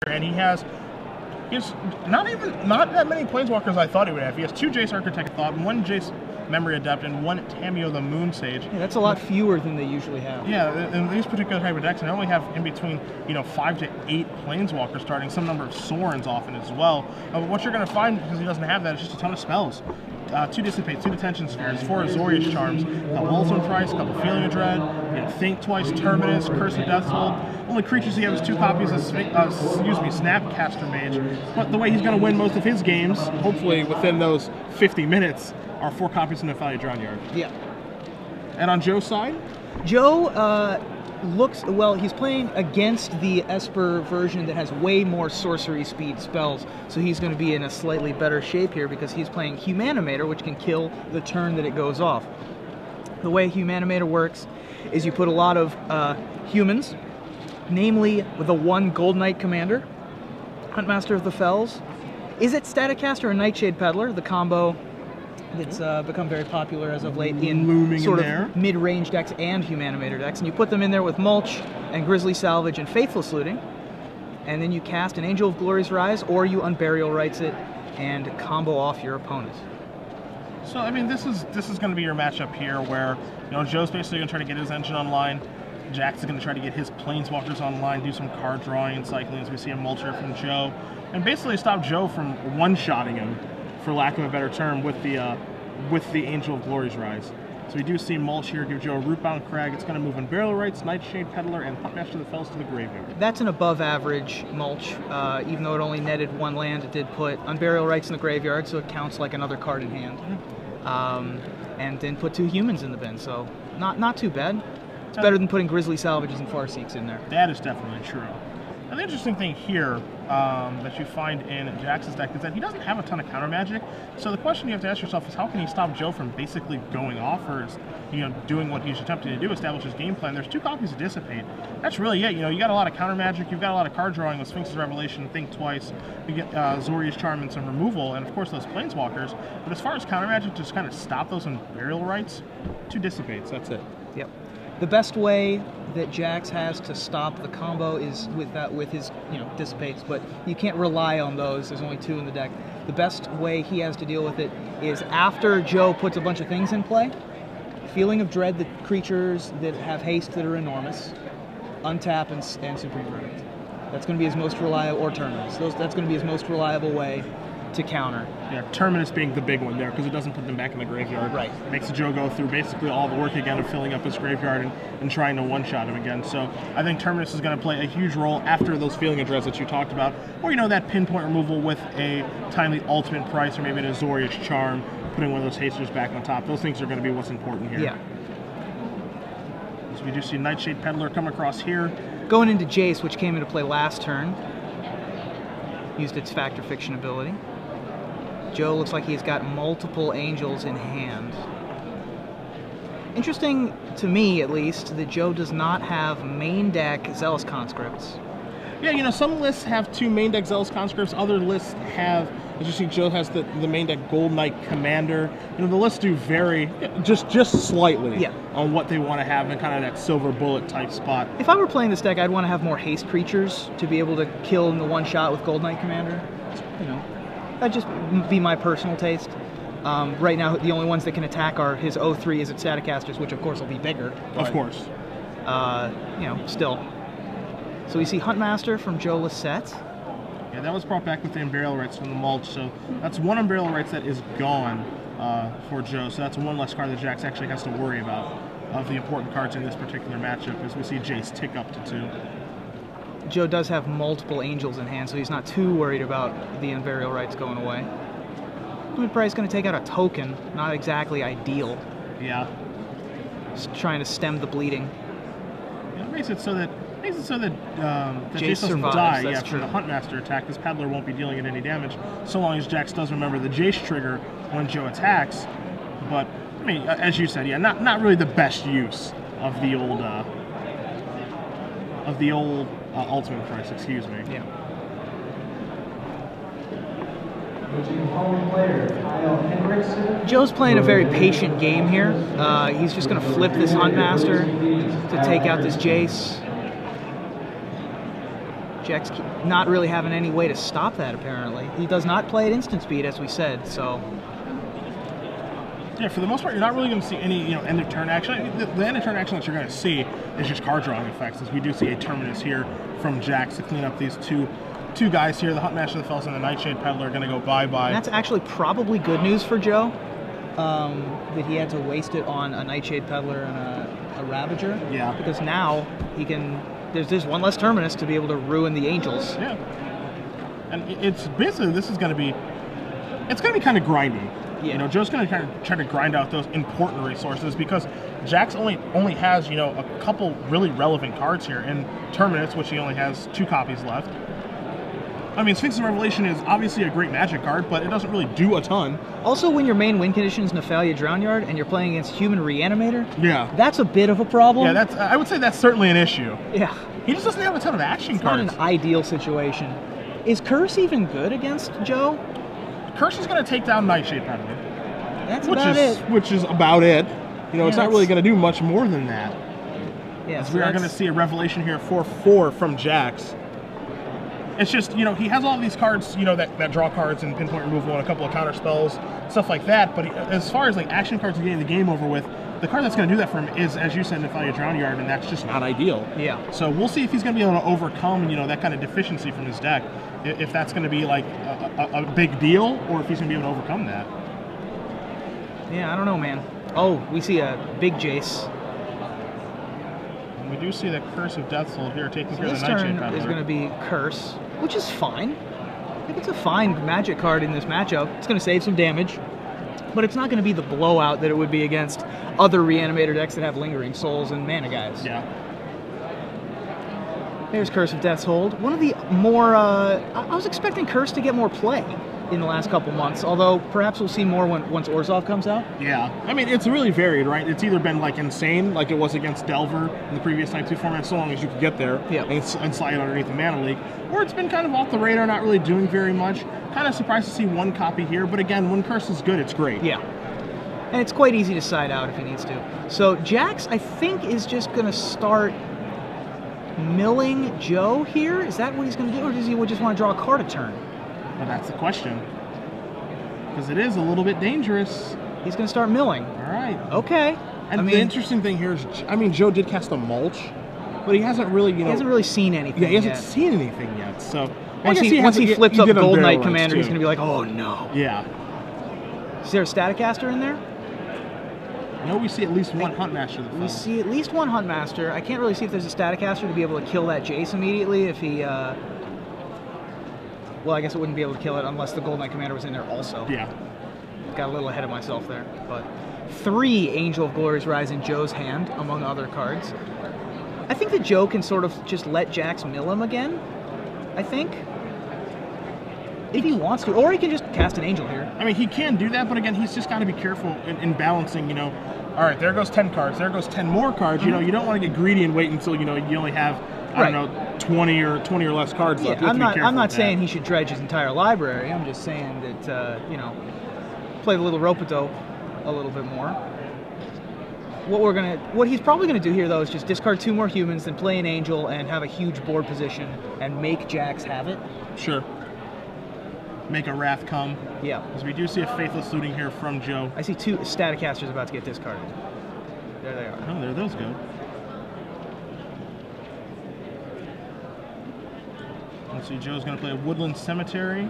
and he has not that many planeswalkers I thought he would have. He has 2 Jace Architect of Thought, and 1 Jace Memory Adept, and 1 Tameo the Moon Sage. Yeah, that's a lot fewer than they usually have. Yeah, in these particular type of decks, they only have in between 5 to 8 planeswalkers starting, some number of Sorens often as well. What you're going to find, because he doesn't have that, is just a ton of spells. 2 Dissipate, 2 Detention Spheres, 4 Azorius Charms, Ultimate Price, a couple Feeling of Dread, Think Twice, Terminus, Curse of Deathhold. Only creatures he has is 2 copies of Snapcaster Mage. But the way he's going to win most of his games, hopefully within those 50 minutes, are 4 copies in the Nefali Drown Yard. Yeah. And on Joe's side? Joe looks, well, he's playing against the Esper version that has way more sorcery speed spells, so he's going to be in a slightly better shape here because he's playing Humanimator, which can kill the turn that it goes off. The way Humanimator works is you put a lot of humans, namely the 1 Gold Knight Commander, Huntmaster of the Fells. Is it Staticaster or Nightshade Peddler, the combo that's become very popular as of late in sort of mid-range decks and Humanimator decks, and you put them in there with Mulch and Grizzly Salvage and Faithless Looting, and then you cast an Angel of Glory's Rise, or you Unburial Rights it and combo off your opponent. So I mean, this is going to be your matchup here, where Joe's basically going to try to get his engine online. Jax is going to try to get his planeswalkers online, do some card drawing and cycling, as we see a Mulcher from Joe, and basically stop Joe from one-shotting him, for lack of a better term, with the Angel of Glory's Rise. So we do see Mulch here give Joe a Rootbound Crag. It's going to move Unburial Rights, Nightshade Peddler, and Huntmaster of the Fells to the graveyard. That's an above-average Mulch. Even though it only netted 1 land, it did put Unburial Rights in the graveyard, so it counts like another card in hand. And then put 2 humans in the bin, so not too bad. It's better than putting Grizzly Salvages and Farseeks in there. That is definitely true. And the interesting thing here that you find in Jax's deck is that he doesn't have a ton of counter magic. So the question you have to ask yourself is, how can he stop Joe from basically going off, or doing what he's attempting to do, establish his game plan? There's 2 copies of Dissipate. That's really it. You got a lot of counter magic. You've got a lot of card drawing with Sphinx's Revelation, Think Twice. You get Zoria's Charm and some removal, and of course those Planeswalkers. But as far as counter magic, just kind of stop those on Burial Rights, 2 Dissipates. That's it. Yep. The best way that Jax has to stop the combo is with his Dissipates, but you can't rely on those. There's only 2 in the deck. The best way he has to deal with it is after Joe puts a bunch of things in play, Feeling of Dread the creatures that have haste that are enormous, untap and Supreme Verdict. That's going to be his most reliable, or Terminus. That's going to be his most reliable way to counter. Yeah, Terminus being the big one there, because it doesn't put them back in the graveyard. Right. It makes Joe go through basically all the work again of filling up his graveyard and trying to one-shot him again. So I think Terminus is going to play a huge role after those Feeling of Dread that you talked about, or that pinpoint removal with a timely Ultimate Price, or maybe an Azorius Charm, putting one of those hasters back on top. Those things are going to be what's important here. Yeah. So we do see Nightshade Peddler come across here. Going into Jace, which came into play last turn, used its Fact or Fiction ability. Joe looks like he's got multiple Angels in hand. Interesting, to me at least, that Joe does not have main deck Zealous Conscripts. Yeah, some lists have 2 main deck Zealous Conscripts. Other lists have, as you see, Joe has the main deck Gold Knight Commander. The lists do vary just slightly on what they want to have in kind of that silver bullet type spot. If I were playing this deck, I'd want to have more haste creatures to be able to kill in the one shot with Gold Knight Commander. That'd just be my personal taste. Right now, the only ones that can attack are his 0-3 is at Staticasters, which of course will be bigger. But, of course. Still. So we see Huntmaster from Joe Lossett. Yeah, that was brought back with the Unburial Rights from the Mulch, so that's 1 Unburial Rights that is gone for Joe, so that's 1 less card that Jax actually has to worry about of the important cards in this particular matchup, as we see Jace tick up to 2. Joe does have multiple Angels in hand, so he's not too worried about the Unburial Rights going away. Ultimate Price going to take out a token, not exactly ideal. Yeah. Just trying to stem the bleeding. It makes it so that that Jace doesn't survives, die true. from the Huntmaster attack. This Peddler won't be dealing it any damage, so long as Jax does remember the Jace trigger when Joe attacks. But I mean, as you said, not really the best use of the old Ultimate Price. Excuse me. Yeah. Joe's playing a very patient game here. He's just going to flip this Huntmaster to take out this Jace. Jax not really having any way to stop that, apparently. He does not play at instant speed, as we said, so... Yeah, for the most part, you're not really going to see any, end of turn action. The end of turn action that you're going to see is just card drawing effects, as we do see a Terminus here from Jax to clean up these two guys here. The Huntmaster of the Fells and the Nightshade Peddler are going to go bye-bye. That's actually probably good news for Joe, that he had to waste it on a Nightshade Peddler and a Ravager. Yeah. Because now he can... There's one less Terminus to be able to ruin the Angels. Yeah. And it's basically, this is going to be... It's going to be kind of grindy. Yeah. Joe's going to kind of try to grind out those important resources because Jax only has, a couple really relevant cards here in Terminus, which he only has 2 copies left. I mean, Sphinx of Revelation is obviously a great Magic card, but it doesn't really do a ton. Also, when your main win condition is Nephalia Drownyard and you're playing against Human Reanimator, yeah, that's a bit of a problem. Yeah, I would say that's certainly an issue. Yeah. He just doesn't have a ton of action cards. Not an ideal situation. Is Curse even good against Joe? Curse is going to take down Nightshade Peddler. That's about it. Which is about it. It's not really going to do much more than that. Yeah, we are going to see a Revelation here 4/4 from Jax. It's just, he has all these cards, that draw cards and pinpoint removal and a couple of counter spells, stuff like that. But as far as action cards and getting the game over with, the card that's going to do that for him is, as you said, Nephalia Drownyard, and that's just not ideal. Yeah. So we'll see if he's going to be able to overcome, that kind of deficiency from his deck. If that's going to be a big deal, or if he's going to be able to overcome that. Yeah, I don't know, man. Oh, we see a big Jace. And we do see the Curse of Deathhold here taking care of This the Nightshade turn Peddler. is going to be Curse, which is fine. I think it's a fine Magic card in this matchup. It's going to save some damage, but it's not going to be the blowout that it would be against other Reanimator decks that have Lingering Souls and Mana Guys. Yeah. There's Curse of Death's Hold. One of the more... I was expecting Curse to get more play in the last couple months, although perhaps we'll see more once Orzhov comes out. Yeah. I mean, it's really varied, right? It's either been insane, like it was against Delver in the previous Type 2 format, so long as you could get there and slide it underneath the Mana Leak, or it's been kind of off the radar, not really doing very much. Kind of surprised to see one copy here, but again, when Curse is good, it's great. Yeah. And it's quite easy to side out if he needs to. So Jax, I think, is just going to start milling Joe here. Is that what he's going to do, or does he just want to draw a card a turn? Well, that's the question. Because it is a little bit dangerous. He's going to start milling. All right. Okay. And the interesting thing here is, Joe did cast a Mulch, but he hasn't really, He hasn't really seen anything Yeah, he hasn't yet. seen anything yet, so... Once he flips up Gold Knight Commander, he's going to be like, oh no. Yeah. Is there a Staticaster in there? I know we see at least one Huntmaster of the Fells. We see at least one Huntmaster. I can't really see if there's a Staticaster to be able to kill that Jace immediately if he... Well, I guess it wouldn't be able to kill it unless the Gold Knight Commander was in there also. Yeah. Got a little ahead of myself there. But 3 Angel of Glories rise in Joe's hand, among other cards. I think that Joe can sort of just let Jax mill him again, I think. If he wants to. Or he can just cast an Angel here. I mean, he can do that, but again, he's just got to be careful in balancing, all right, there goes 10 cards, there goes 10 more cards. You don't want to get greedy and wait until, you only have, I don't know, 20 or less cards left. I'm not saying he should dredge his entire library. I'm just saying that, play the little rope-a-dope a little bit more. What he's probably gonna do here though is just discard 2 more humans, then play an Angel and have a huge board position and make Jax have it. Sure. Make a Wrath come. Yeah. Because we do see a Faithless Looting here from Joe. I see 2 Staticasters about to get discarded. There they are. Oh, there those go. Let's see, Joe's going to play a Woodland Cemetery.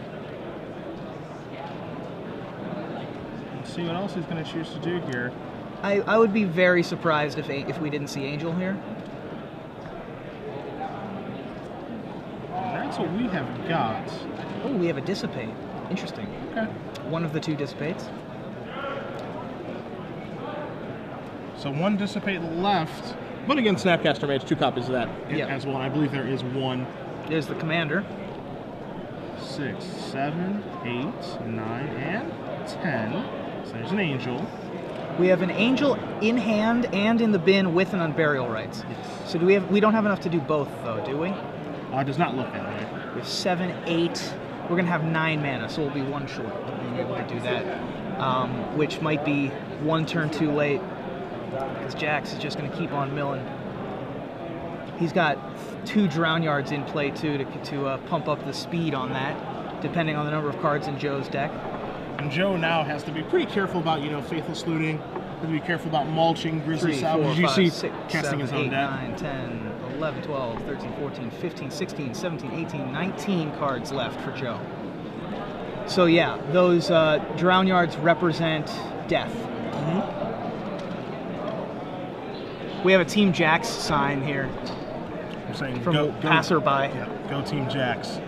Let's see what else he's going to choose to do here. I would be very surprised if we didn't see Angel here. And that's what we have got. Oh, we have a Dissipate. Interesting. Okay. One of the 2 Dissipates. So 1 Dissipate left. But again, Snapcaster Mage, 2 copies of that as well. And I believe there is 1. There's the Commander. 6, 7, 8, 9, and 10. So there's an Angel. We have an Angel in hand and in the bin with an Unburial Rites. Yes. So we don't have enough to do both though, do we? It does not look that way. We have 7, 8. We're gonna have 9 mana, so we'll be 1 short of being able to do that. Which might be 1 turn too late, because Jax is just gonna keep on milling. He's got 2 drown yards in play too to pump up the speed on that, depending on the number of cards in Joe's deck. And Joe now has to be pretty careful about, Faithless Looting. Has to be careful about mulching, Grizzly 3, Salvage. 4, As you 5, see, 6, casting 7, his own 8, deck. 9, 10, 11, 12, 13, 14, 15, 16, 17, 18, 19 cards left for Joe. So yeah, those drown yards represent death. We have a Team Jax sign here I'm saying from go passerby. Yeah, go Team Jax.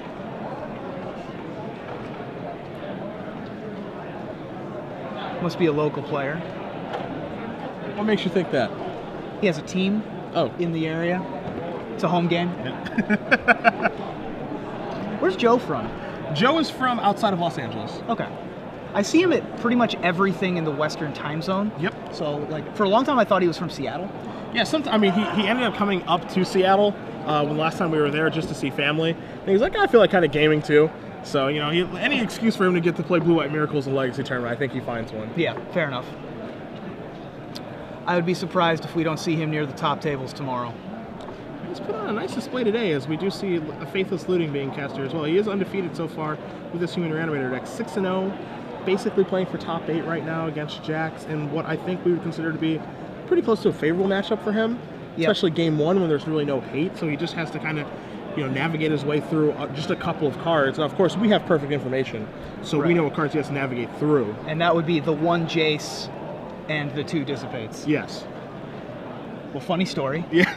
Must be a local player. What makes you think that? He has a team in the area. It's a home game. Where's Joe from? Joe is from outside of Los Angeles. Okay. I see him at pretty much everything in the Western time zone. Yep. So, like, for a long time I thought he was from Seattle. Yeah, he ended up coming up to Seattle when last time we were there just to see family. And he was like, I feel like kind of gaming too. So, any excuse for him to get to play Blue White Miracles in Legacy Tournament, I think he finds one. Yeah, fair enough. I would be surprised if we don't see him near the top tables tomorrow. He's put on a nice display today, as we do see a Faithless Looting being cast here as well. He is undefeated so far with this Human Reanimator deck, 6-0, basically playing for top 8 right now against Jax, in what I think we would consider to be pretty close to a favorable matchup for him, especially game 1 when there's really no hate, so he just has to kind of navigate his way through just a couple of cards. Now, of course, we have perfect information, so we know what cards he has to navigate through. And that would be the 1 Jace and the 2 Dissipates. Yes. Well, funny story. Yeah.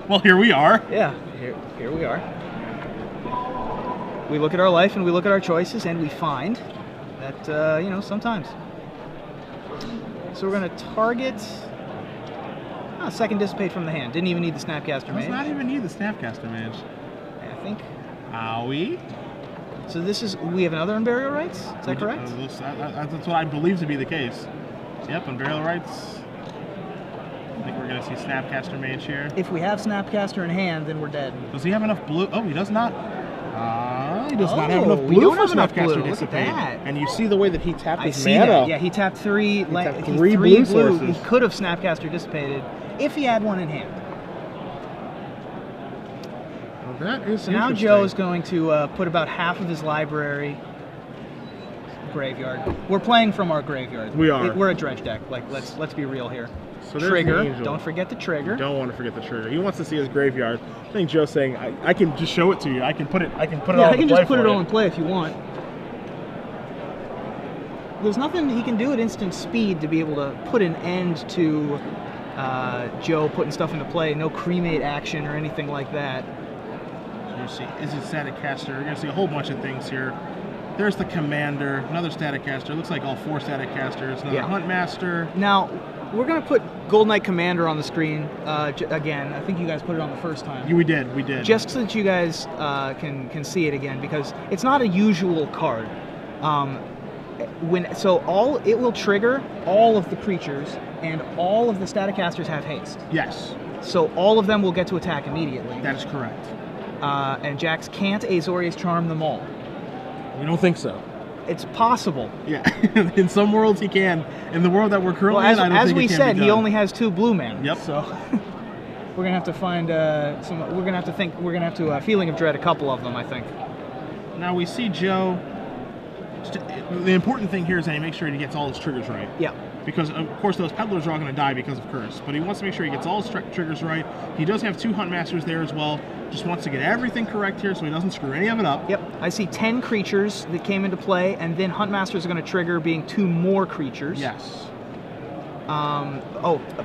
well, here we are. Yeah, here we are. We look at our life and we look at our choices and we find that, sometimes. So we're going to target... second Dissipate from the hand. Didn't even need the Snapcaster Mage. Does not even need the Snapcaster Mage. I think. Owie. So we have another Unburial Rites? Is that correct? That's what I believe to be the case. Yep, Unburial Rites. I think we're going to see Snapcaster Mage here. If we have Snapcaster in hand, then we're dead. Does he have enough blue? Oh, he does not. He does not have enough blue for Snapcaster Dissipate. And you see the way that he tapped his mana. That. Yeah, he tapped three blue sources. He could have Snapcaster Dissipated if he had one in hand. Well, that is so now Joe is going to put about half of his library graveyard. We're playing from our graveyard. We are. We're a dredge deck. Like let's be real here. So trigger. Don't forget the trigger. Don't want to forget the trigger. He wants to see his graveyard. I think Joe's saying, I can just show it to you. I can put it. I can put it. Yeah, all I can in play just put it for all you. in play if you want. There's nothing he can do at instant speed to be able to put an end to Joe putting stuff into play. No cremate action or anything like that. So you see, is it Static Caster? You're going to see a whole bunch of things here. There's the Commander, another Static Caster. Looks like all 4 Static Casters. Another Hunt Master. Now, we're going to put Gold Knight Commander on the screen again. I think you guys put it on the first time. Yeah, we did. Just so that you guys can see it again, because it's not a usual card. It will trigger all of the creatures, and all of the Static Casters have haste. Yes. So all of them will get to attack immediately. That is correct. And Jax can't Azorius Charm them all. We don't think so. It's possible. Yeah, in some worlds he can. In the world that we're currently in, I don't think it can be done. As we said, he only has 2 blue mana. Yep. So we're gonna have to find some. We're gonna have to think. We're gonna have to Feeling of Dread a couple of them, I think. Now we see Joe. The important thing here is that he makes sure he gets all his triggers right. Yeah. Because of course those peddlers are all going to die because of curse, but he wants to make sure he gets all his triggers right. He does have 2 Hunt Masters there as well. Just wants to get everything correct here so he doesn't screw any of it up. Yep. I see 10 creatures that came into play, and then Hunt Masters are going to trigger, being 2 more creatures. Yes.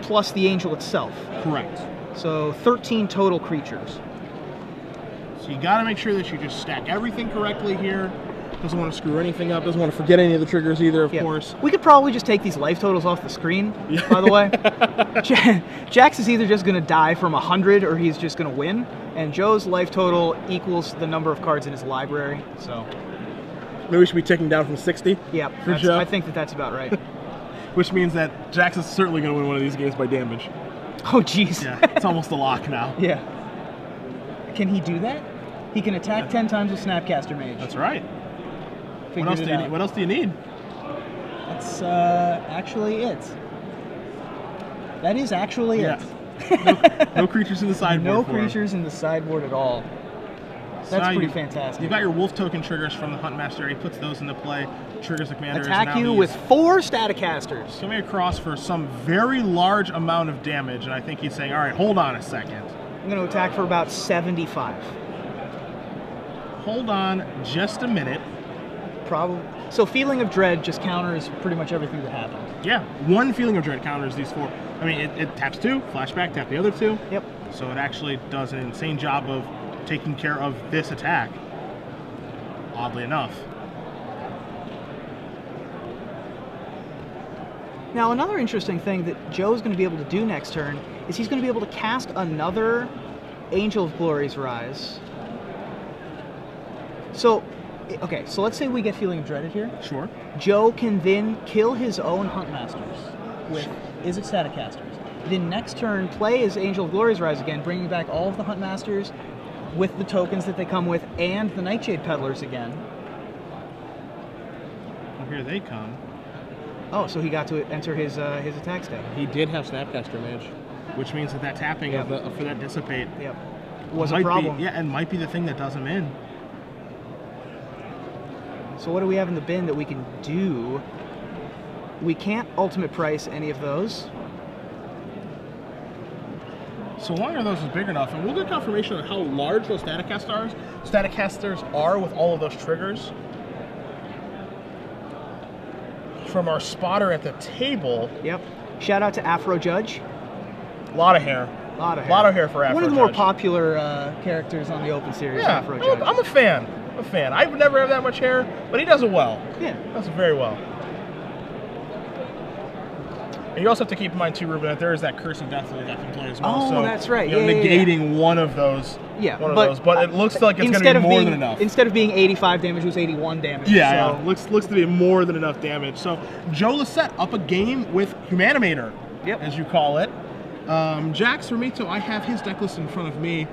Plus the Angel itself. Correct. So 13 total creatures. So you got to make sure that you just stack everything correctly here. Doesn't want to screw anything up. Doesn't want to forget any of the triggers either, of course. We could probably just take these life totals off the screen, by the way. Jax is either just going to die from 100 or he's just going to win. And Joe's life total equals the number of cards in his library. So maybe we should be ticking down from 60. Yeah, I think that's about right. Which means that Jax is certainly going to win one of these games by damage. Oh, jeez. Yeah, it's almost a lock now. Yeah. Can he do that? He can attack 10 times with Snapcaster Mage. That's right. What else do you need? That's actually it. That is actually it. No creatures in the sideboard. No creatures in the sideboard at all. That's pretty fantastic. You've got your wolf token triggers from the Huntmaster. He puts those into play. Triggers the commanders. Attack you with 4 Staticasters. Coming across for some very large amount of damage, and I think he's saying, all right, hold on a second. I'm going to attack for about 75. Hold on just a minute. Probably. So Feeling of Dread just counters pretty much everything that happened. Yeah, one Feeling of Dread counters these 4. I mean, it taps 2, flashback, tap the other 2. Yep. So it actually does an insane job of taking care of this attack, oddly enough. Now, another interesting thing that Joe's going to be able to do next turn is he's going to be able to cast another Angel of Glory's Rise. So, okay, so let's say we get Feeling of Dreaded here. Sure. Joe can then kill his own Huntmasters with Izzet Staticasters. Then next turn, play his Angel of Glory's Rise again, bringing back all of the Huntmasters with the tokens that they come with and the Nightshade Peddlers again. Well, here they come. Oh, so he got to enter his attack step. He did have Snapcaster Mage, which means that tapping for that Dissipate was a problem. And might be the thing that does him in. So what do we have in the bin that we can do? We can't ultimate price any of those. So one of those is big enough, and we'll get confirmation on how large those Staticasters are with all of those triggers from our spotter at the table. Yep. Shout out to Afro Judge. A lot of hair. A lot of hair. A lot of hair for Afro Judge. One of the more popular characters on the Open Series, yeah, Afro Judge. I'm a fan. I would never have that much hair, but he does it well. Yeah. Does it very well. And you also have to keep in mind too, Ruben, that there is that Curse of Death that can play as well. Oh, so, that's right. Negating one of those. Yeah. But it looks like it's going to be more than enough. Instead of being 85 damage, it was 81 damage. Yeah, so. Looks to be more than enough damage. So Joe Lossett up a game with Humanimator, as you call it. Jax Remitio, I have his deck list in front of me.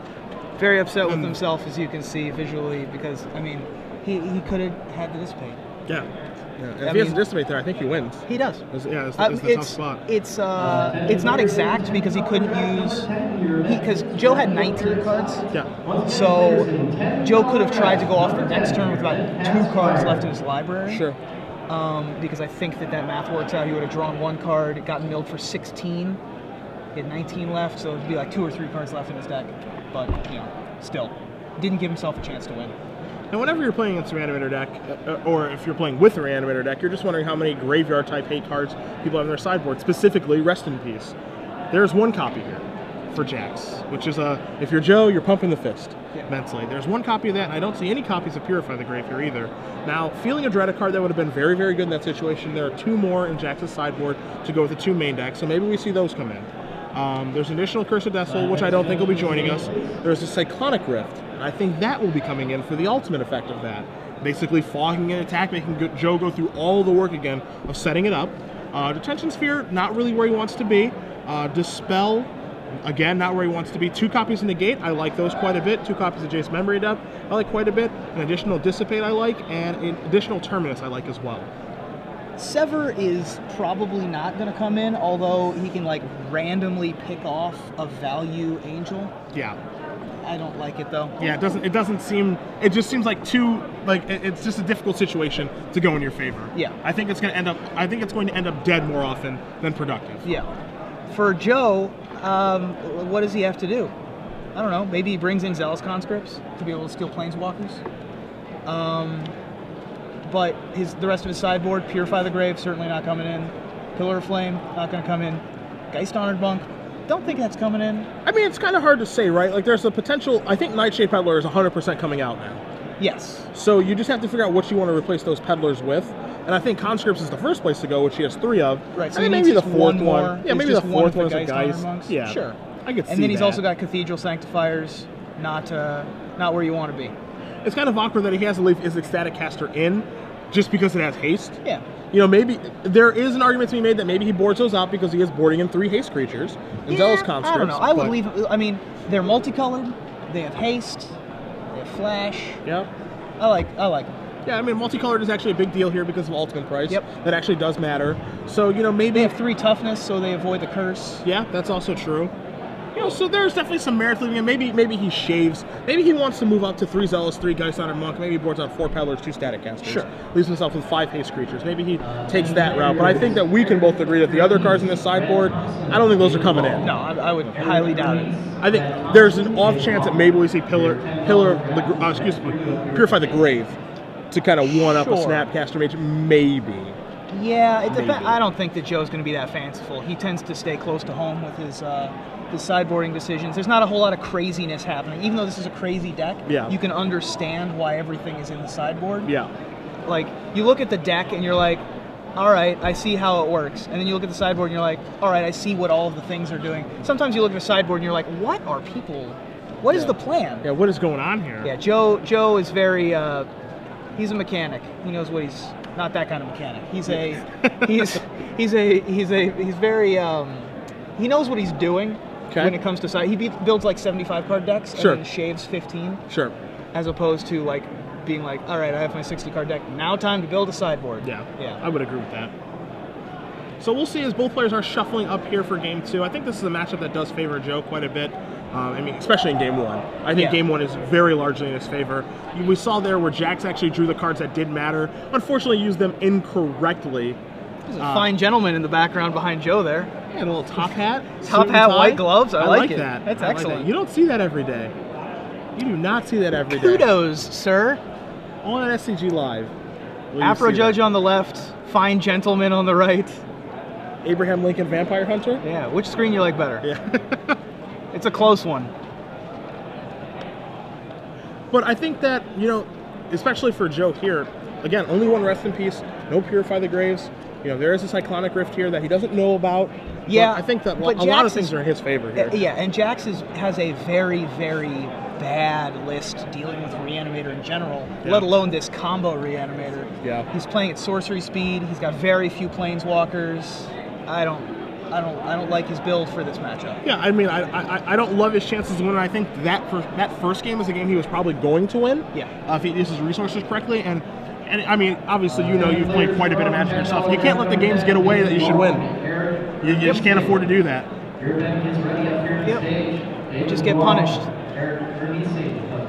Very upset with himself, as you can see visually, because I mean, he could have had the Dissipate. Yeah. If he has a Dissipate there, I think he wins. He does. It's the tough spot. It's not exact because he couldn't use because Joe had 19 cards. Yeah. So Joe could have tried to go off the next turn with about 2 cards left in his library. Sure. Because I think that math works out. He would have drawn 1 card, it got milled for 16. He had 19 left, so it'd be like 2 or 3 cards left in his deck. But still, didn't give himself a chance to win. And whenever you're playing against a Reanimator deck, or if you're playing with a Reanimator deck, you're just wondering how many graveyard-type hate cards people have in their sideboard, specifically Rest in Peace. There's 1 copy here for Jax, which is if you're Joe, you're pumping the fist mentally. There's 1 copy of that, and I don't see any copies of Purify the Grave here either. Now, Feeling of Dread, a card that would have been very, very good in that situation. There are 2 more in Jax's sideboard to go with the 2 main decks, so maybe we see those come in. There's an additional Curse of Death Soul, which I don't think will be joining us. There's a Cyclonic Rift. I think that will be coming in for the ultimate effect of that. Basically fogging an attack, making Joe go through all the work again of setting it up. Detention Sphere, not really where he wants to be. Dispel, again, not where he wants to be. 2 copies of Negate, I like those quite a bit. 2 copies of Jace Memory Depth, I like quite a bit. An additional Dissipate I like, and an additional Terminus I like as well. Sever is probably not going to come in, although he can like randomly pick off a value angel. Yeah. I don't like it though. Yeah, it doesn't seem. It just seems like it's just a difficult situation to go in your favor. Yeah. I think it's going to end up dead more often than productive. Yeah. For Joe, what does he have to do? I don't know. Maybe he brings in Zealous Conscripts to be able to steal Planeswalkers. But the rest of his sideboard, Purify the Grave, certainly not coming in. Pillar of Flame, not going to come in. Geist Honored Bunk, don't think that's coming in. I mean, it's kind of hard to say, right? Like, there's the potential. I think Nightshade Peddler is 100% coming out now. Yes. So you just have to figure out what you want to replace those Peddlers with. And I think Conscripts is the first place to go, which he has 3 of. Right, so I mean, maybe the 4th one. Yeah, maybe the 4th one is a Geist. Yeah. Sure. I could see that. And then he's also got Cathedral Sanctifiers, not where you want to be. It's kind of awkward that he has to leave his Ecstatic Caster in just because it has haste. Yeah. Maybe there is an argument to be made that maybe he boards those out because he is boarding in 3 haste creatures and Zealous Conscripts. I don't know. I would leave. I mean, they're multicolored. They have haste. They have flash. Yeah. I like them. Yeah, I mean, multicolored is actually a big deal here because of ultimate price. Yep. That actually does matter. So maybe they have 3 toughness, so they avoid the curse. Yeah, that's also true. So there's definitely some merit to leaving him. Maybe he shaves. Maybe he wants to move up to 3 Zealous, 3 Geist Honor Monk. Maybe he boards out 4 Peddlers, 2 Static Casters. Sure. Leaves himself with 5 haste creatures. Maybe he takes that route. But I think that we can both agree that the other cards in this sideboard, I don't think those are coming in. No, I would highly doubt it. I think there's an off chance that maybe we see Purify the Grave to kind of one up a Snapcaster Mage. Maybe. Yeah, it depends. I don't think that Joe's going to be that fanciful. He tends to stay close to home with his sideboarding decisions. There's not a whole lot of craziness happening. Even though this is a crazy deck, you can understand why everything is in the sideboard. Yeah. Like, you look at the deck and you're like, all right, I see how it works. And then you look at the sideboard and you're like, all right, I see what all of the things are doing. Sometimes you look at the sideboard and you're like, what are people, what is the plan? Yeah, what is going on here? Yeah, Joe is very, he's a mechanic. He knows what he's, not that kind of mechanic. He's very, he knows what he's doing when it comes to side. He builds like 75 card decks and then shaves 15. Sure. As opposed to like being like, all right, I have my 60 card deck. Now time to build a sideboard. Yeah. I would agree with that. So we'll see as both players are shuffling up here for game 2. I think this is a matchup that does favor Joe quite a bit. I mean, especially in game 1. I think game 1 is very largely in his favor. We saw there where Jax actually drew the cards that did matter. Unfortunately, used them incorrectly. There's a fine gentleman in the background behind Joe there. Yeah, a little top hat. Top hat, white gloves. I like it. That. That's excellent. Like that. You don't see that every day. You do not see that every day. Kudos, sir. On SCG Live. Afro Judge on the left, fine gentleman on the right. Abraham Lincoln Vampire Hunter? Yeah, which screen you like better? Yeah. It's a close one. But I think that, especially for Joe here, again, only 1 Rest in Peace, no Purify the Graves. There is a Cyclonic Rift here that he doesn't know about. Yeah. I think that a lot of things are in his favor here. Yeah, and Jax has a very, very bad list dealing with Reanimator in general, let alone this combo Reanimator. Yeah. He's playing at sorcery speed. He's got very few Planeswalkers. I don't like his build for this matchup. Yeah, I mean, I don't love his chances of winning. I think that first game is a game he was probably going to win. Yeah. If he uses his resources correctly, and I mean, obviously, you've played quite a bit of Magic yourself. You can't let the games get away that you should win. You just can't afford to do that. Yep. You just get punished.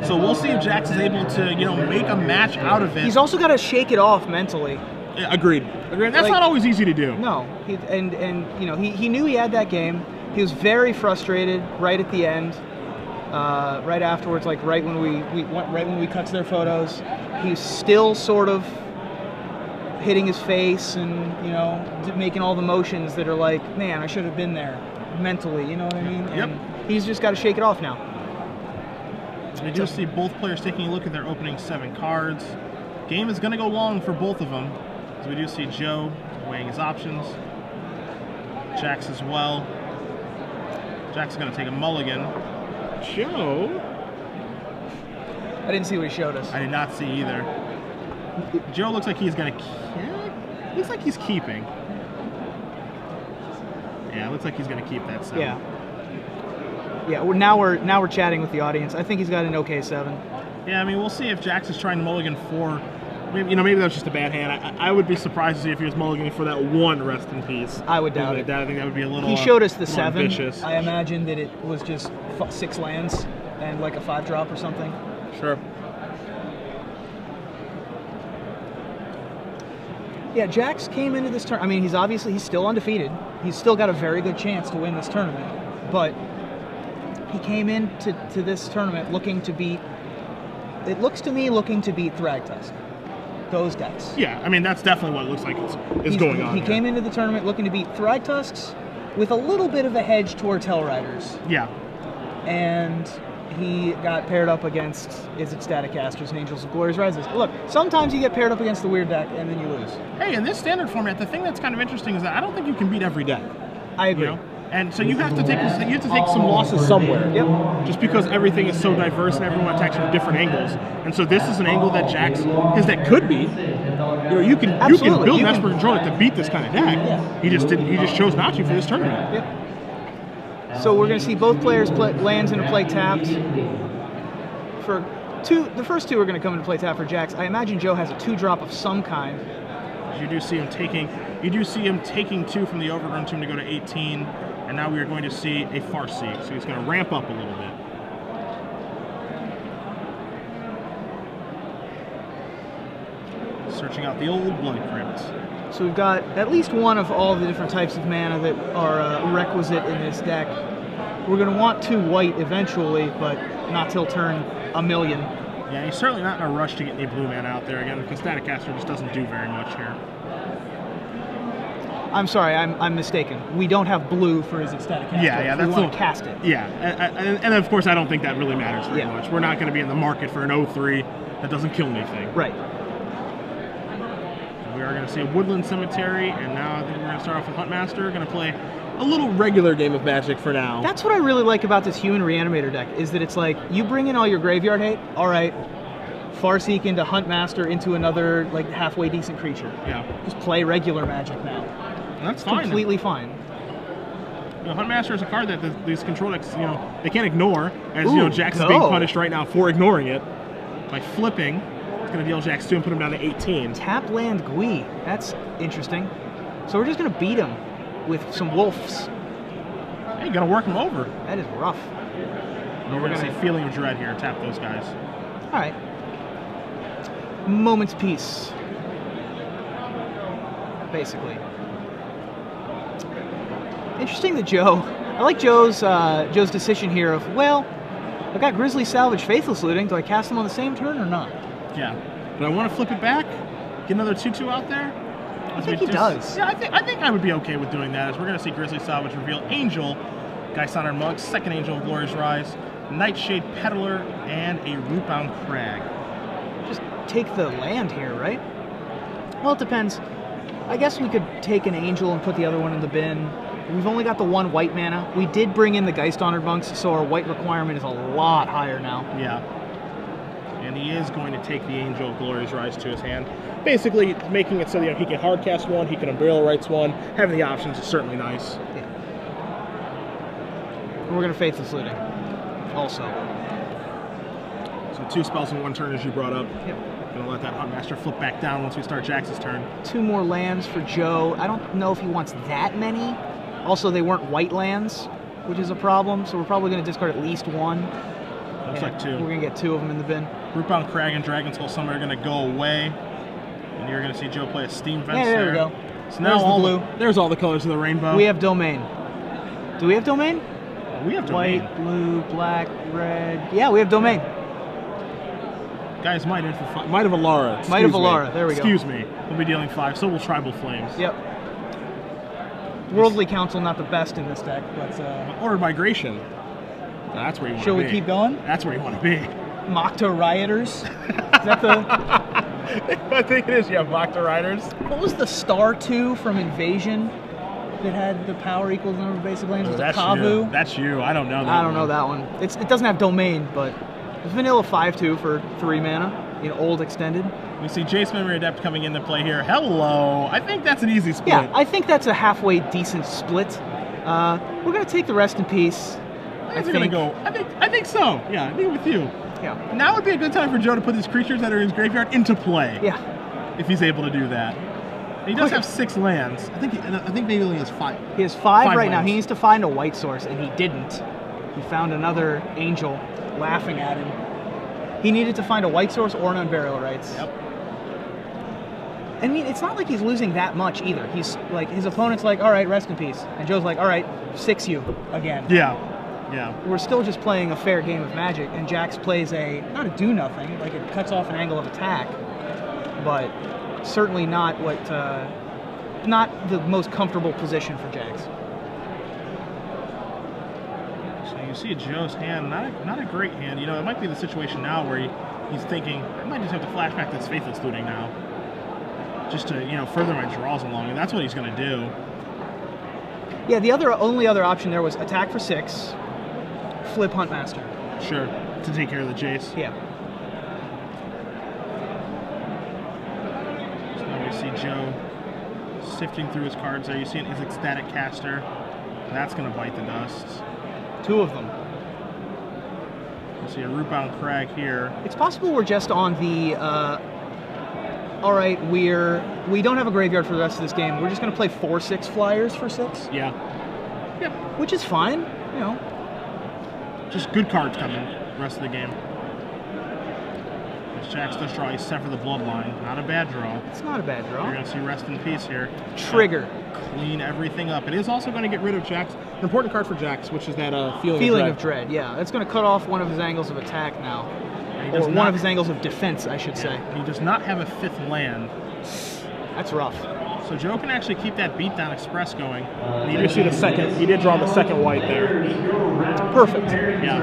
So we'll see if Jax is able to, make a match out of it. He's also got to shake it off mentally. Agreed. That's not always easy to do. No, he knew he had that game. He was very frustrated right at the end, right afterwards, like right when we cut to their photos. He's still sort of hitting his face and making all the motions that are like, man, I should have been there mentally. You know what I mean? Yep. And he's just got to shake it off now. I do see both players taking a look at their opening 7 cards. Game is going to go long for both of them. So we do see Joe weighing his options. Jax as well. Jax is going to take a mulligan. Joe? I didn't see what he showed us. I did not see either. Joe looks like he's going to... Looks like he's keeping. Yeah, it looks like he's going to keep that 7. Yeah, well, now we're chatting with the audience. I think he's got an okay 7. Yeah, I mean, we'll see if Jax is trying to mulligan for... Maybe that was just a bad hand. I would be surprised to see if he was mulliganing for that 1 Rest in Peace. I would doubt it. I think that would be a little. He showed us the 7. Ambitious. I imagine that it was just 6 lands and like a 5-drop or something. Sure. Yeah, Jax came into this tournament. I mean, he's still undefeated. He's still got a very good chance to win this tournament. But he came into this tournament looking to beat. It looks to me looking to beat Thragtusk. Those decks. Yeah, I mean, that's definitely what it looks like is going on. He came into the tournament looking to beat Thragtusks with a little bit of a hedge towards Hellriders. Yeah. And he got paired up against, is it Static Casters and Angels of Glorious Rises? Look, sometimes you get paired up against the weird deck and then you lose. Hey, in this standard format, the thing that's kind of interesting is that I don't think you can beat every deck. I agree. And so you have to take some losses somewhere. Yep. Just because everything is so diverse and everyone attacks from different angles. And so this is an angle that Jax, his deck could be. You can build an Esper Controller to beat this kind of deck. Yeah. He just chose not to for this tournament. Yep. So we're going to see both players play lands into play tapped. For the first 2 are going to come into play tapped for Jax. I imagine Joe has a 2-drop of some kind. You do see him taking 2 from the Overgrown Tomb to go to 18. and now we are going to see a Farseek. So he's going to ramp up a little bit. Searching out the old Blood Crypt. So we've got at least one of all the different types of mana that are requisite in this deck. We're going to want 2 white eventually, but not till turn 1,000,000. Yeah, he's certainly not in a rush to get any blue mana out there again, because Static Caster just doesn't do very much here. I'm sorry, I'm mistaken. We don't have blue for his Static Caster. Yeah, we want to cast it. Yeah, and of course I don't think that really matters very much. We're not going to be in the market for an 0/3 that doesn't kill anything. Right. We are going to see a Woodland Cemetery, and now I think we're going to start off with Huntmaster. Going to play a little regular game of Magic for now. That's what I really like about this Human Reanimator deck, is that it's like, you bring in all your graveyard hate, alright, Farseek into Huntmaster into another, like, halfway decent creature. Yeah. Just play regular Magic now. And that's fine. Completely fine. You know, Huntmaster is a card that these control decks, they can't ignore, as, Jax is being punished right now for ignoring it. By flipping, it's going to deal Jax 2 and put him down to 18. Tap land Gui. That's interesting. So we're just going to beat him with some wolves. Hey, you got to work him over. That is rough. And we're going to say Feeling of Dread here. Tap those guys. All right. Moment's Peace. Basically. Interesting that I like Joe's decision here of, well, I got Grizzly Salvage Faithless Looting. Do I cast them on the same turn or not? Yeah. Do I want to flip it back? Get another 2/2 out there? I think he does. Yeah, I think I would be okay with doing that, as we're going to see Grizzly Salvage reveal Angel, Gaisaner Monk, second Angel of Glorious Rise, Nightshade Peddler, and a Rootbound Crag. Just take the land here, right? Well, it depends. I guess we could take an Angel and put the other one in the bin. We've only got the 1 white mana. We did bring in the Geist Honored Monks, so our white requirement is a lot higher now. Yeah. And he is going to take the Angel of Glorious Rise to his hand. Basically, making it so that he can hardcast 1, he can Unburial Rights 1. Having the options is certainly nice. Yeah. We're going to Faithless Looting also. So 2 spells in 1 turn, as you brought up. Yep. Gonna let that Huntmaster flip back down once we start Jax's turn. 2 more lands for Joe. I don't know if he wants that many. Also, they weren't white lands, which is a problem, so we're probably going to discard at least 1. Looks like 2. We're going to get 2 of them in the bin. Rootbound Crag and Dragon Skull Summon are going to go away. And you're going to see Joe play a Steam Fence there we go. So now there's all the colors of the rainbow. We have Domain. Do we have Domain? We have Domain. White, blue, black, red. Yeah, we have Domain. Guys, Might of Alara. Might of Alara, there we go. Excuse me. We'll be dealing 5, so will Tribal Flames. Yep. Worldly Council, not the best in this deck, but... Ordered Migration. Now, that's where you want to be. Shall we keep going? That's where you want to be. Mokta Rioters? Is that the... I think it is, yeah, Mokta Riders. What was the Star 2 from Invasion that had the power equal to the number of basic lands? Was it Kavu? That's you. I don't know that I don't know that one. It doesn't have Domain, but it's vanilla 5/2 for 3 mana. Old extended. We see Jace Memory Adept coming into play here. Hello! I think that's an easy split. Yeah, I think that's a halfway decent split. We're gonna take the Rest in Peace. I think so. Yeah, I think with you. Yeah. Now would be a good time for Joe to put these creatures that are in his graveyard into play. Yeah. If he's able to do that. And he does have 6 lands. I think maybe he only has 5. He has 5 right lands. now. He needs to find a white source, and he didn't. He found another Angel laughing at him. He needed to find a white source or an Unburial Rights. Yep. I mean, it's not like he's losing that much either. He's like, his opponent's like, all right, Rest in Peace. And Joe's like, all right, 6 you again. Yeah. Yeah. We're still just playing a fair game of Magic, and Jax plays not a do-nothing, like it cuts off an angle of attack, but certainly not not the most comfortable position for Jax. So you see Joe's hand, not a great hand. It might be the situation now where he's thinking, I might just have to flash back this Faithless Looting now, just to further my draws along, and that's what he's going to do. Yeah, the only other option there was attack for 6, flip Huntmaster. Sure, to take care of the Jace. Yeah. So now we see Joe sifting through his cards there. You see his Ecstatic Caster. That's going to bite the dust. 2 of them. You see a Rootbound Crag here. It's possible we're just on the, all right, we don't have a graveyard for the rest of this game. We're just going to play 4/6 flyers for 6. Yeah. Yep. which is fine. You know, Just good cards coming the rest of the game. Jax does draw a Sever the Bloodline. Not a bad draw. it's not a bad You're draw. going to see Rest in Peace here. Trigger. Clean everything up. It is also going to get rid of Jax. An important card for Jax, which is that Feeling of Dread. Yeah, it's going to cut off one of his angles of attack now, or one of his angles of defense, I should say. He does not have a 5th land. That's rough. So Joe can actually keep that Beatdown Express going. And you do see the second. He did draw the second white there. Perfect. Yeah.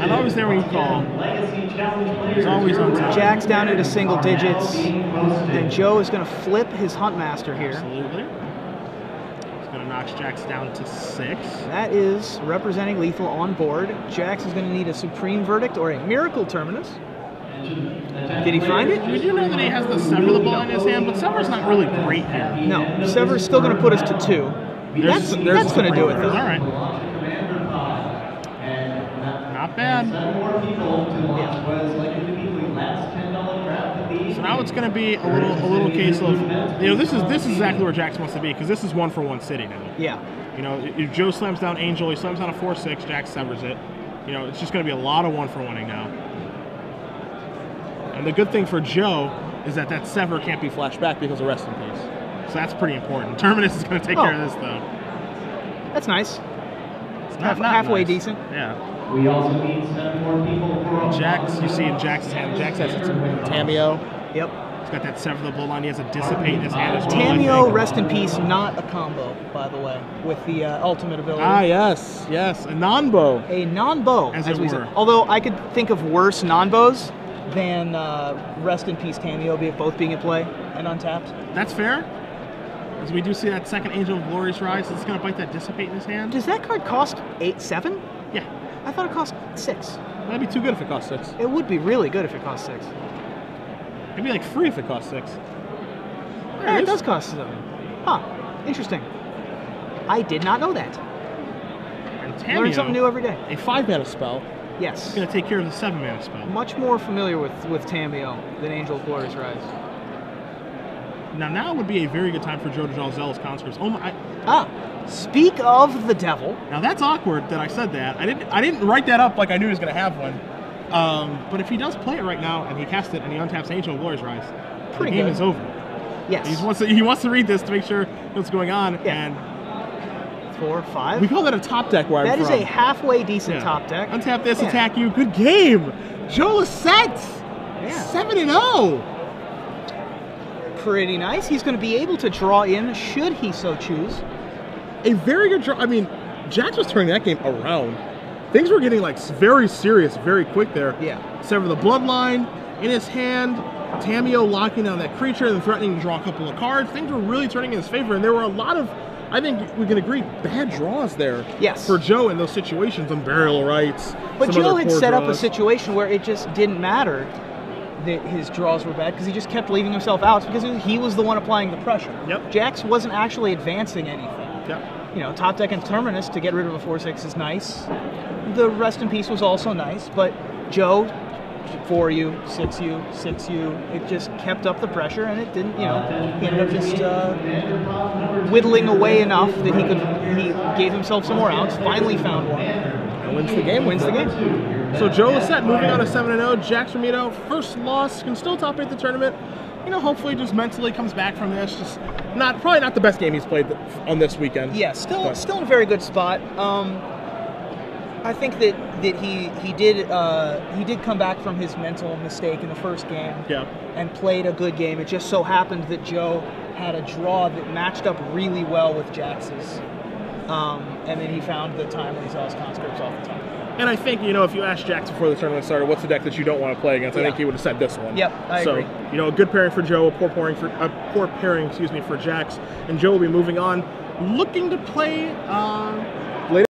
I'm always there when you call. He's always on top. Jack's down into single digits, and Joe is going to flip his Huntmaster here. Absolutely. He's going to knock Jax down to 6. That is representing lethal on board. Jax is going to need a Supreme Verdict or a Miracle Terminus. Did he find it? We do know that he has the Sever the Ball in his hand, but Sever's not really great here. No, Sever's still going to put us to 2. That's going to do it, though. All right. Not bad. So now it's going to be a little case of, this is exactly where Jax wants to be, because this is 1-for-1 city now. Yeah. If Joe slams down Angel, he slams down a 4/6, Jax severs it. It's just going to be a lot of 1-for-1ing now. And the good thing for Joe is that Sever can't be flashed back because of Rest in Peace. So that's pretty important. Terminus is going to take care of this, though. That's nice. It's not halfway nice. decent. Yeah. We also need 7 more people for Jax, you see in Jax's hand, Jax has some Tameo. Yep. He's got that Sever the Bloodline. He has a Dissipate in his hand as well. Tameo, Rest in Peace, not a combo, by the way, with the ultimate ability. Ah, yes. A non-bow. A non-bow, as we it said. were. Although I could think of worse non-bows than Rest in Peace Tameo, both being in play and untapped. That's fair. As we do see that second Angel of Glorious Rise, it's going to bite that Dissipate in his hand. Does that card cost 7? Yeah. I thought it cost 6. That'd be too good if it cost 6. It would be really good if it cost 6. It'd be like free if it cost 6. Yeah, it does cost 7. Huh. Interesting. I did not know that. And Tameo, Learn something new every day. a 5-mana spell. Yes. It's going to take care of the 7-mana spell. Much more familiar with Tameo than Angel of Glorious Rise. Now would be a very good time for Joe to draw Zealous Conscripts. Oh my! Speak of the devil. Now that's awkward that I said that. I didn't write that up like I knew he was going to have one. But if he does play it right now and he casts it and he untaps Angel of Glorious Rise, the game is over. Yes. He wants to read this to make sure what's going on. Yeah. And 4, 5. we call that a top deck where I'm That is from. a halfway decent top deck. Untap this, attack you. Good game. Joe Lossett. Yeah. 7-0. Pretty nice. He's going to be able to draw in, should he so choose. A very good draw. I mean, Jax was turning that game around. Things were getting very serious very quick there. Yeah. Sever the Bloodline in his hand. Tameo locking down that creature and threatening to draw a couple of cards. Things were really turning in his favor, and there were a lot of, I think we can agree, bad draws there. Yes. For Joe in those situations on Burial Rights. But Joe had set up a draws. situation where it just didn't matter that his draws were bad because he just kept leaving himself out because he was the one applying the pressure. Yep. Jax wasn't actually advancing anything. Yep. Top deck and Terminus to get rid of a 4/6 is nice. The Rest in Peace was also nice, but Joe, 4U, 6U, 6U, it just kept up the pressure and it didn't, he ended up just whittling away enough that he gave himself some more outs, finally found one. And wins the game. Wins the game. So Joe Lossett moving on to 7-0. Jax Remitio, first loss, can still top 8 the tournament. Hopefully just mentally comes back from this. Just probably not the best game he's played on this weekend. Yeah, still in a very good spot. I think that he did come back from his mental mistake in the first game. Yeah. And played a good game. It just so happened that Joe had a draw that matched up really well with Jax's. And then he found the time when he saw his conscripts off the top. And I think, if you asked Jax before the tournament started, what's the deck that you don't want to play against? I think he would have said this one. Yep, I agree. So, a good pairing for Joe, a poor pairing for Jax. And Joe will be moving on, looking to play